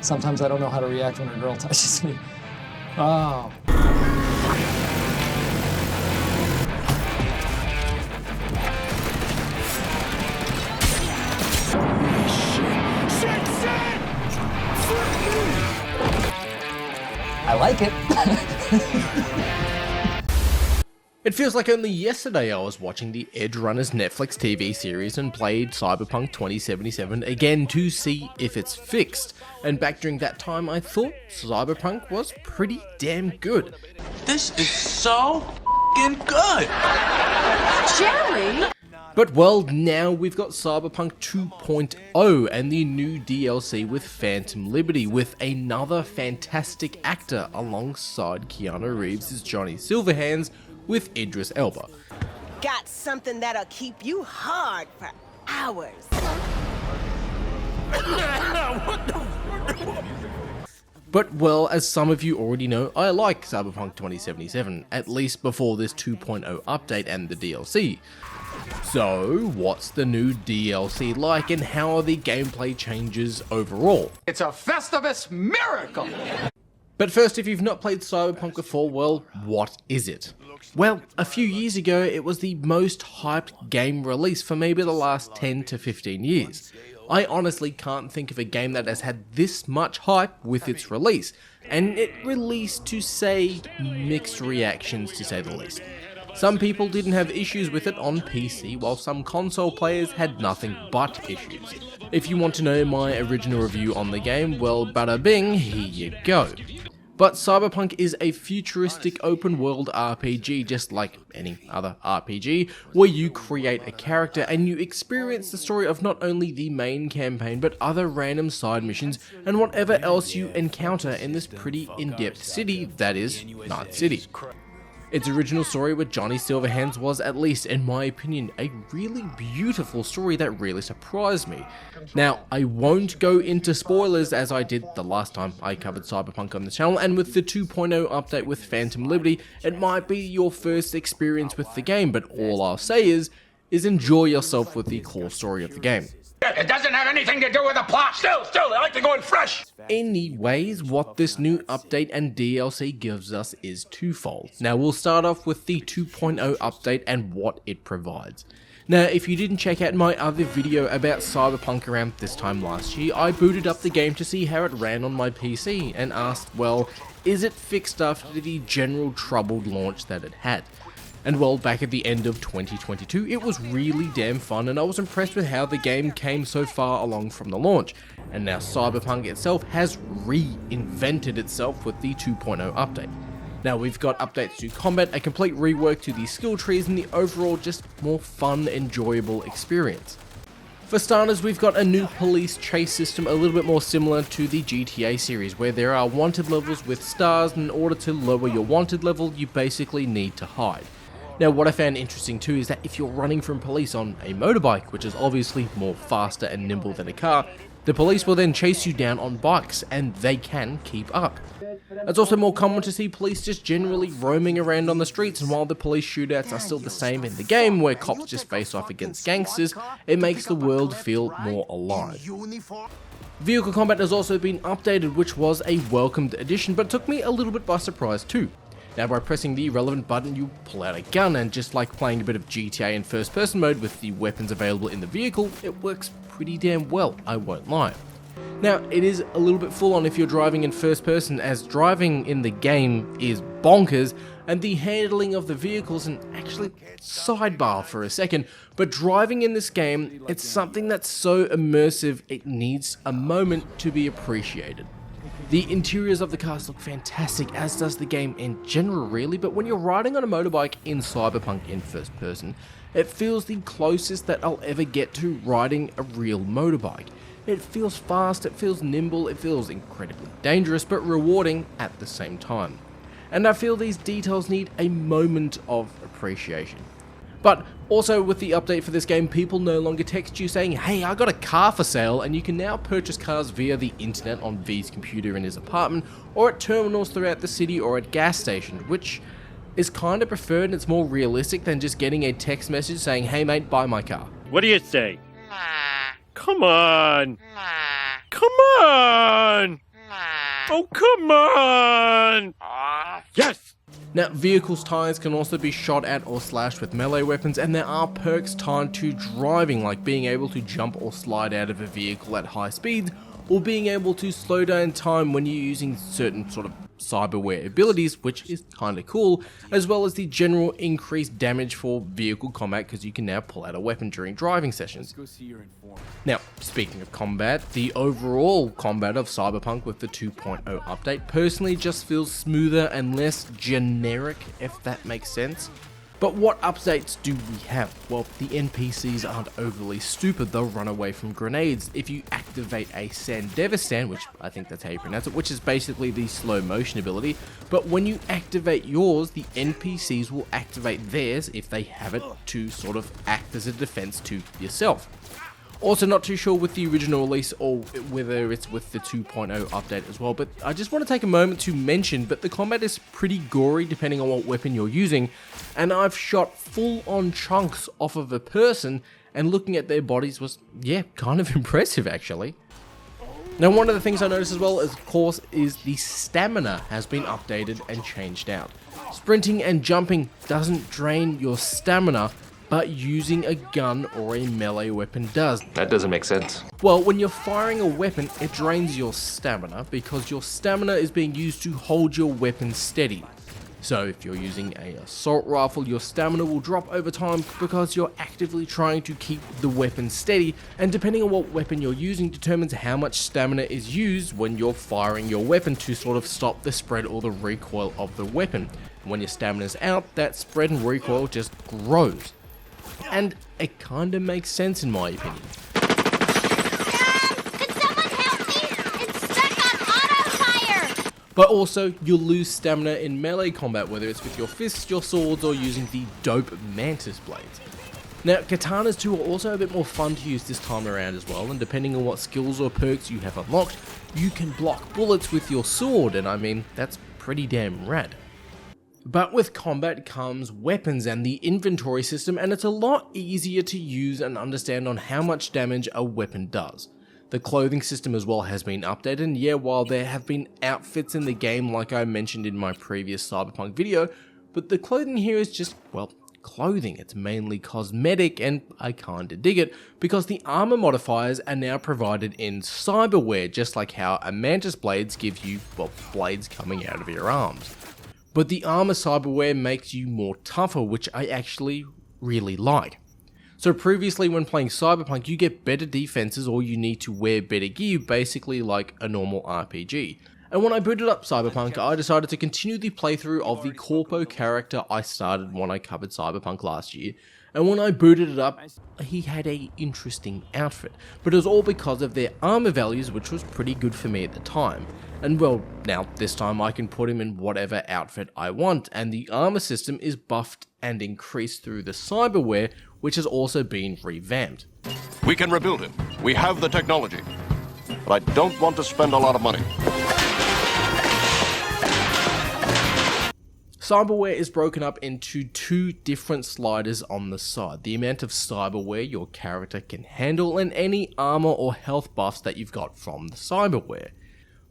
Sometimes I don't know how to react when a girl touches me. Oh. I like it. It feels like only yesterday I was watching the Edgerunners Netflix TV series and played Cyberpunk 2077 again to see if it's fixed. And back during that time I thought Cyberpunk was pretty damn good. This is so f***ing good! Jerry! But well, now we've got Cyberpunk 2.0 and the new DLC with Phantom Liberty with another fantastic actor alongside Keanu Reeves' Johnny Silverhands with Idris Elba. Got something that'll keep you hard for hours. But well, as some of you already know, I like Cyberpunk 2077, at least before this 2.0 update and the DLC. So, what's the new DLC like and how are the gameplay changes overall? It's a Festivus miracle! But first, if you've not played Cyberpunk before, well, what is it? Well, a few years ago, it was the most hyped game release for maybe the last 10 to 15 years. I honestly can't think of a game that has had this much hype with its release, and it released to, say, mixed reactions to say the least. Some people didn't have issues with it on PC, while some console players had nothing but issues. If you want to know my original review on the game, well, bada bing, here you go. But Cyberpunk is a futuristic open-world RPG just like any other RPG, where you create a character and you experience the story of not only the main campaign but other random side missions and whatever else you encounter in this pretty in-depth city that is Night City. Its original story with Johnny Silverhands was, at least in my opinion, a really beautiful story that really surprised me. Now, I won't go into spoilers as I did the last time I covered Cyberpunk on the channel, and with the 2.0 update with Phantom Liberty, it might be your first experience with the game, but all I'll say is enjoy yourself with the core story of the game. It doesn't have anything to do with the plot. Still, I like to go in fresh. Anyways, what this new update and DLC gives us is twofold. Now we'll start off with the 2.0 update and what it provides. Now if you didn't check out my other video about Cyberpunk around this time last year, I booted up the game to see how it ran on my PC and asked, well, is it fixed after the general troubled launch that it had? And well, back at the end of 2022, it was really damn fun and I was impressed with how the game came so far along from the launch. And now Cyberpunk itself has reinvented itself with the 2.0 update. Now we've got updates to combat, a complete rework to the skill trees and the overall just more fun, enjoyable experience. For starters, we've got a new police chase system a little bit more similar to the GTA series, where there are wanted levels with stars, and in order to lower your wanted level, you basically need to hide. Now what I found interesting too is that if you're running from police on a motorbike, which is obviously more faster and nimble than a car, the police will then chase you down on bikes and they can keep up. It's also more common to see police just generally roaming around on the streets, and while the police shootouts are still the same in the game where cops just face off against gangsters, it makes the world feel more alive. Vehicle combat has also been updated, which was a welcomed addition but took me a little bit by surprise too. Now by pressing the relevant button you pull out a gun, and just like playing a bit of GTA in first person mode with the weapons available in the vehicle, it works pretty damn well, I won't lie. Now it is a little bit full on if you're driving in first person, as driving in the game is bonkers and the handling of the vehicles, and actually sidebar for a second, but driving in this game, it's something that's so immersive it needs a moment to be appreciated. The interiors of the cars look fantastic, as does the game in general really, but when you're riding on a motorbike in Cyberpunk in first person, it feels the closest that I'll ever get to riding a real motorbike. It feels fast, it feels nimble, it feels incredibly dangerous, but rewarding at the same time. And I feel these details need a moment of appreciation. But also with the update for this game, people no longer text you saying, hey, I got a car for sale, and you can now purchase cars via the internet on V's computer in his apartment, or at terminals throughout the city, or at gas stations, which is kind of preferred and it's more realistic than just getting a text message saying, hey mate, buy my car. What do you say? Come on. come on! Oh, come on! Yes! Now, vehicles' tyres can also be shot at or slashed with melee weapons, and there are perks tied to driving, like being able to jump or slide out of a vehicle at high speeds, or being able to slow down time when you're using certain sort of cyberware abilities, which is kinda cool, as well as the general increased damage for vehicle combat because you can now pull out a weapon during driving sessions. Now, speaking of combat, the overall combat of Cyberpunk with the 2.0 update personally just feels smoother and less generic, if that makes sense. But what updates do we have? Well, the NPCs aren't overly stupid, they'll run away from grenades if you activate a Sandevistan, which I think that's how you pronounce it, which is basically the slow motion ability. But when you activate yours, the NPCs will activate theirs if they have it to sort of act as a defense to yourself. Also, not too sure with the original release or whether it's with the 2.0 update as well, but I just want to take a moment to mention that the combat is pretty gory depending on what weapon you're using, and I've shot full-on chunks off of a person, and looking at their bodies was, yeah, kind of impressive actually. Now, one of the things I noticed as well, of course, is the stamina has been updated and changed out. Sprinting and jumping doesn't drain your stamina, but using a gun or a melee weapon does. That doesn't make sense. Well, when you're firing a weapon, it drains your stamina because your stamina is being used to hold your weapon steady. So if you're using an assault rifle, your stamina will drop over time because you're actively trying to keep the weapon steady, and depending on what weapon you're using determines how much stamina is used when you're firing your weapon to sort of stop the spread or the recoil of the weapon. When your stamina's out, that spread and recoil just grows. And it kinda makes sense in my opinion. Could someone help me? It's stuck on auto-fire! But also, you'll lose stamina in melee combat, whether it's with your fists, your swords, or using the dope mantis blades. Now, katanas too are also a bit more fun to use this time around as well, and depending on what skills or perks you have unlocked, you can block bullets with your sword, and I mean, that's pretty damn rad. But with combat comes weapons and the inventory system, and it's a lot easier to use and understand on how much damage a weapon does. The clothing system as well has been updated, and yeah, while there have been outfits in the game like I mentioned in my previous Cyberpunk video, but the clothing here is just, well, clothing. It's mainly cosmetic, and I kinda dig it, because the armor modifiers are now provided in Cyberware, just like how a mantis blades give you, well, blades coming out of your arms. But the armor Cyberware makes you more tougher, which I actually really like. So previously when playing Cyberpunk, you get better defenses or you need to wear better gear, basically like a normal RPG. And when I booted up Cyberpunk, I decided to continue the playthrough of the Corpo character I started when I covered Cyberpunk last year. And when I booted it up, he had a interesting outfit, but it was all because of their armor values, which was pretty good for me at the time. And well, now this time I can put him in whatever outfit I want, and the armor system is buffed and increased through the Cyberware, which has also been revamped. We can rebuild him. We have the technology. But I don't want to spend a lot of money. Cyberware is broken up into two different sliders on the side. The amount of cyberware your character can handle and any armor or health buffs that you've got from the cyberware.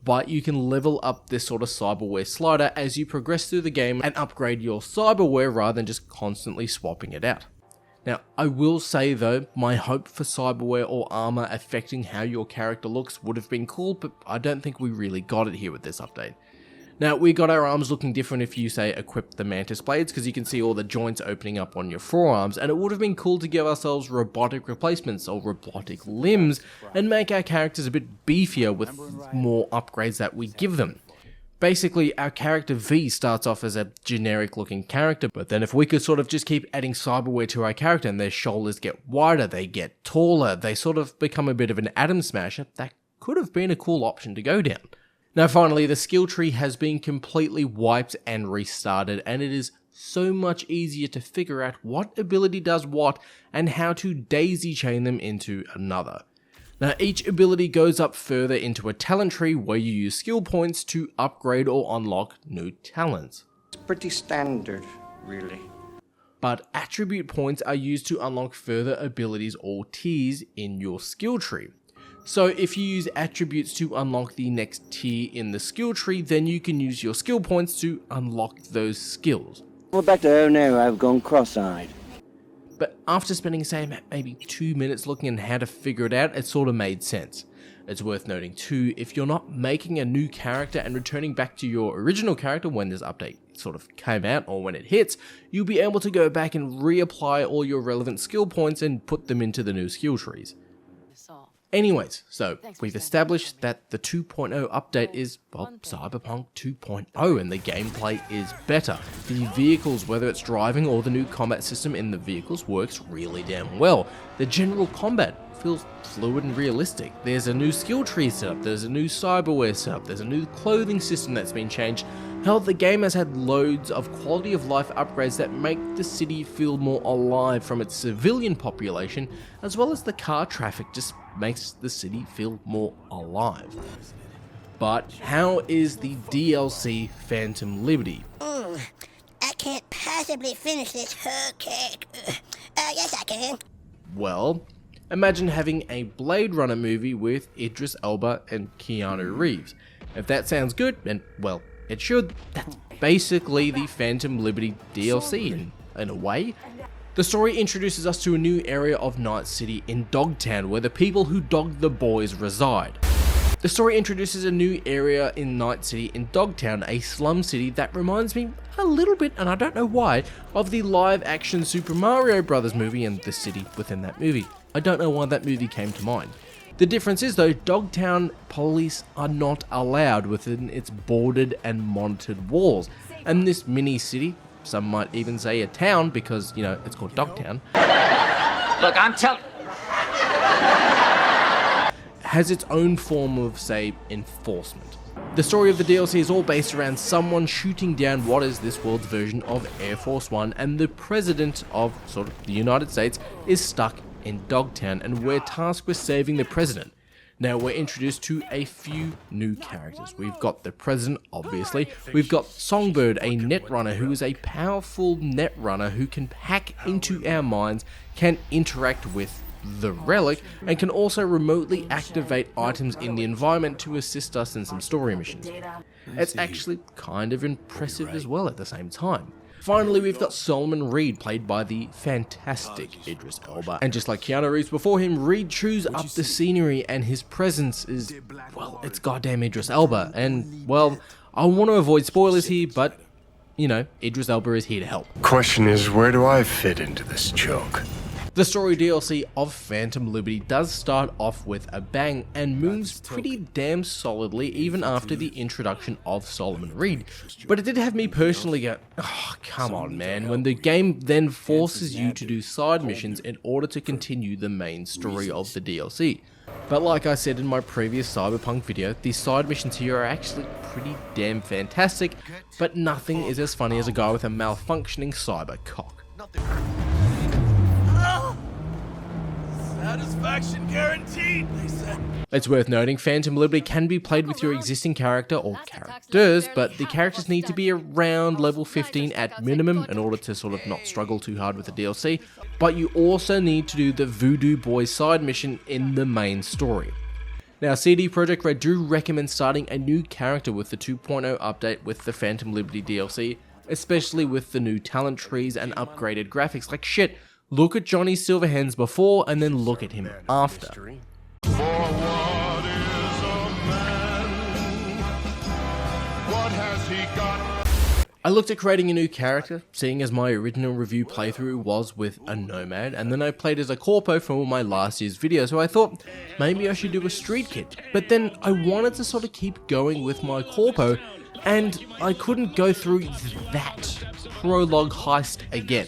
But you can level up this sort of cyberware slider as you progress through the game and upgrade your cyberware rather than just constantly swapping it out. Now, I will say though, my hope for cyberware or armor affecting how your character looks would have been cool, but I don't think we really got it here with this update. Now, we got our arms looking different if you, say, equip the mantis blades, because you can see all the joints opening up on your forearms, and it would have been cool to give ourselves robotic replacements or robotic limbs, and make our characters a bit beefier with more upgrades that we give them. Basically, our character V starts off as a generic looking character, but then if we could sort of just keep adding cyberware to our character and their shoulders get wider, they get taller, they sort of become a bit of an atom smasher, that could have been a cool option to go down. Now finally, the skill tree has been completely wiped and restarted, and it is so much easier to figure out what ability does what and how to daisy chain them into another. Now each ability goes up further into a talent tree where you use skill points to upgrade or unlock new talents. It's pretty standard, really. But attribute points are used to unlock further abilities or tiers in your skill tree. So if you use attributes to unlock the next tier in the skill tree, then you can use your skill points to unlock those skills. We're back to oh no, I've gone cross-eyed. But after spending, say, maybe 2 minutes looking at how to figure it out, it sort of made sense. It's worth noting too, if you're not making a new character and returning back to your original character when this update sort of came out or when it hits, you'll be able to go back and reapply all your relevant skill points and put them into the new skill trees. Anyways, so we've established that the 2.0 update is, well, Cyberpunk 2.0 and the gameplay is better. The vehicles, whether it's driving or the new combat system in the vehicles, works really damn well. The general combat feels fluid and realistic. There's a new skill tree setup, there's a new cyberware setup, there's a new clothing system that's been changed. Hell, the game has had loads of quality of life upgrades that make the city feel more alive from its civilian population, as well as the car traffic just makes the city feel more alive. But how is the DLC Phantom Liberty? I can't possibly finish this whole cake. Yes, I can. Well, imagine having a Blade Runner movie with Idris Elba and Keanu Reeves. If that sounds good, and well, it should, that's basically the Phantom Liberty DLC in a way. The story introduces us to a new area of Night City in Dogtown, where the people who dogged the boys reside. The story introduces a new area in Night City in Dogtown, a slum city that reminds me a little bit, and I don't know why, of the live-action Super Mario Bros. Movie and the city within that movie. I don't know why that movie came to mind. The difference is though, Dogtown police are not allowed within its boarded and monitored walls, and this mini city, some might even say a town because, you know, it's called Dogtown, Look, I'm telling... has its own form of, say, enforcement. The story of the DLC is all based around someone shooting down what is this world's version of Air Force One, and the president of sort of the United States is stuck in Dogtown, and we're tasked with saving the president. Now we're introduced to a few new characters. We've got the president, obviously. We've got Songbird, a netrunner who is a powerful netrunner who can hack into our minds, can interact with the relic, and can also remotely activate items in the environment to assist us in some story missions. It's actually kind of impressive as well at the same time. Finally, we've got Solomon Reed, played by the fantastic Idris Elba. And just like Keanu Reeves before him, Reed chews up the scenery, and his presence is, well, it's goddamn Idris Elba. And, well, I want to avoid spoilers here, but, you know, Idris Elba is here to help. Question is, where do I fit into this joke? The story DLC of Phantom Liberty does start off with a bang and moves pretty damn solidly even after the introduction of Solomon Reed. But it did have me personally go, oh, come on man, when the game then forces you to do side missions in order to continue the main story of the DLC. But like I said in my previous Cyberpunk video, the side missions here are actually pretty damn fantastic, but nothing is as funny as a guy with a malfunctioning cyber cock. Satisfaction guaranteed, they said. It's worth noting, Phantom Liberty can be played with your existing character or characters, but the characters need to be around level 15 at minimum in order to sort of not struggle too hard with the DLC, but you also need to do the Voodoo Boy side mission in the main story. Now, CD Projekt Red do recommend starting a new character with the 2.0 update with the Phantom Liberty DLC, especially with the new talent trees and upgraded graphics. Like shit, look at Johnny Silverhands before and then look at him after. I looked at creating a new character, seeing as my original review playthrough was with a nomad, and then I played as a corpo for my last year's video, so I thought maybe I should do a street kid. But then I wanted to sort of keep going with my corpo, and I couldn't go through that prologue heist again.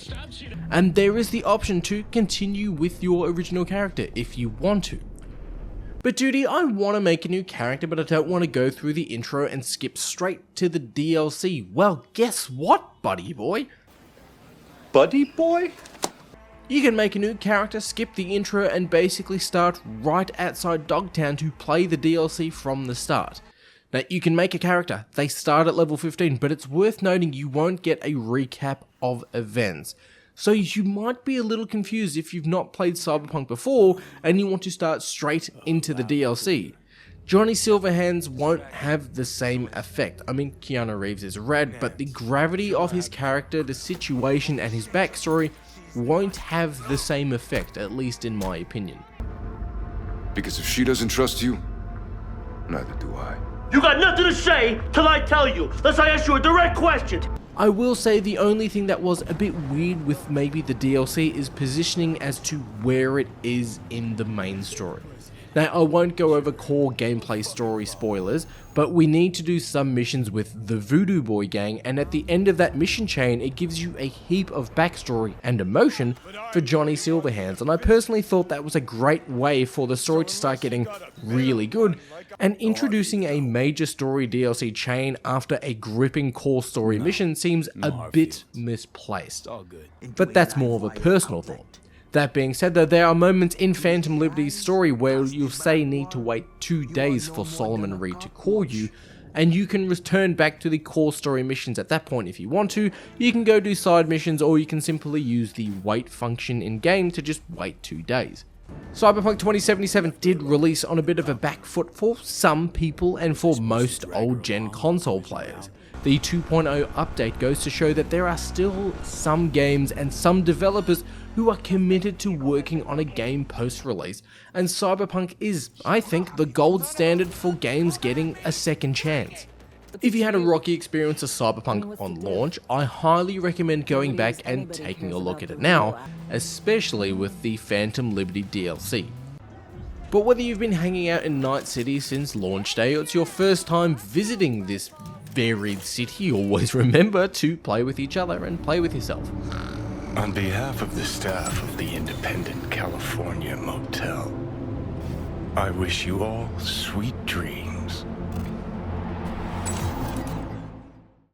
And there is the option to continue with your original character if you want to. But Dudi, I want to make a new character, but I don't want to go through the intro and skip straight to the DLC. Well, guess what, buddy boy? Buddy boy? You can make a new character, skip the intro, and basically start right outside Dogtown to play the DLC from the start. Now, you can make a character, they start at level 15, but it's worth noting you won't get a recap of events. So you might be a little confused if you've not played Cyberpunk before and you want to start straight into the DLC. Johnny Silverhands won't have the same effect. I mean, Keanu Reeves is rad, but the gravity of his character, the situation and his backstory won't have the same effect, at least in my opinion. Because if she doesn't trust you, neither do I. You got nothing to say till I tell you, unless I ask you a direct question. I will say the only thing that was a bit weird with maybe the DLC is positioning as to where it is in the main story. Now, I won't go over core gameplay story spoilers, but we need to do some missions with the Voodoo Boy gang, and at the end of that mission chain, it gives you a heap of backstory and emotion for Johnny Silverhands, and I personally thought that was a great way for the story to start getting really good, and introducing a major story DLC chain after a gripping core story mission seems a bit misplaced. But that's more of a personal thought. That being said though, there are moments in Phantom Liberty's story where you'll say need to wait 2 days for Solomon Reed to call you, and you can return back to the core story missions at that point if you want to. You can go do side missions, or you can simply use the wait function in game to just wait 2 days. Cyberpunk 2077 did release on a bit of a back foot for some people and for most old gen console players. The 2.0 update goes to show that there are still some games and some developers who are committed to working on a game post-release, and Cyberpunk is, I think, the gold standard for games getting a second chance. If you had a rocky experience of Cyberpunk on launch, I highly recommend going back and taking a look at it now, especially with the Phantom Liberty DLC. But whether you've been hanging out in Night City since launch day or it's your first time visiting this varied city, always remember to play with each other and play with yourself. On behalf of the staff of the Independent California Motel, I wish you all sweet dreams.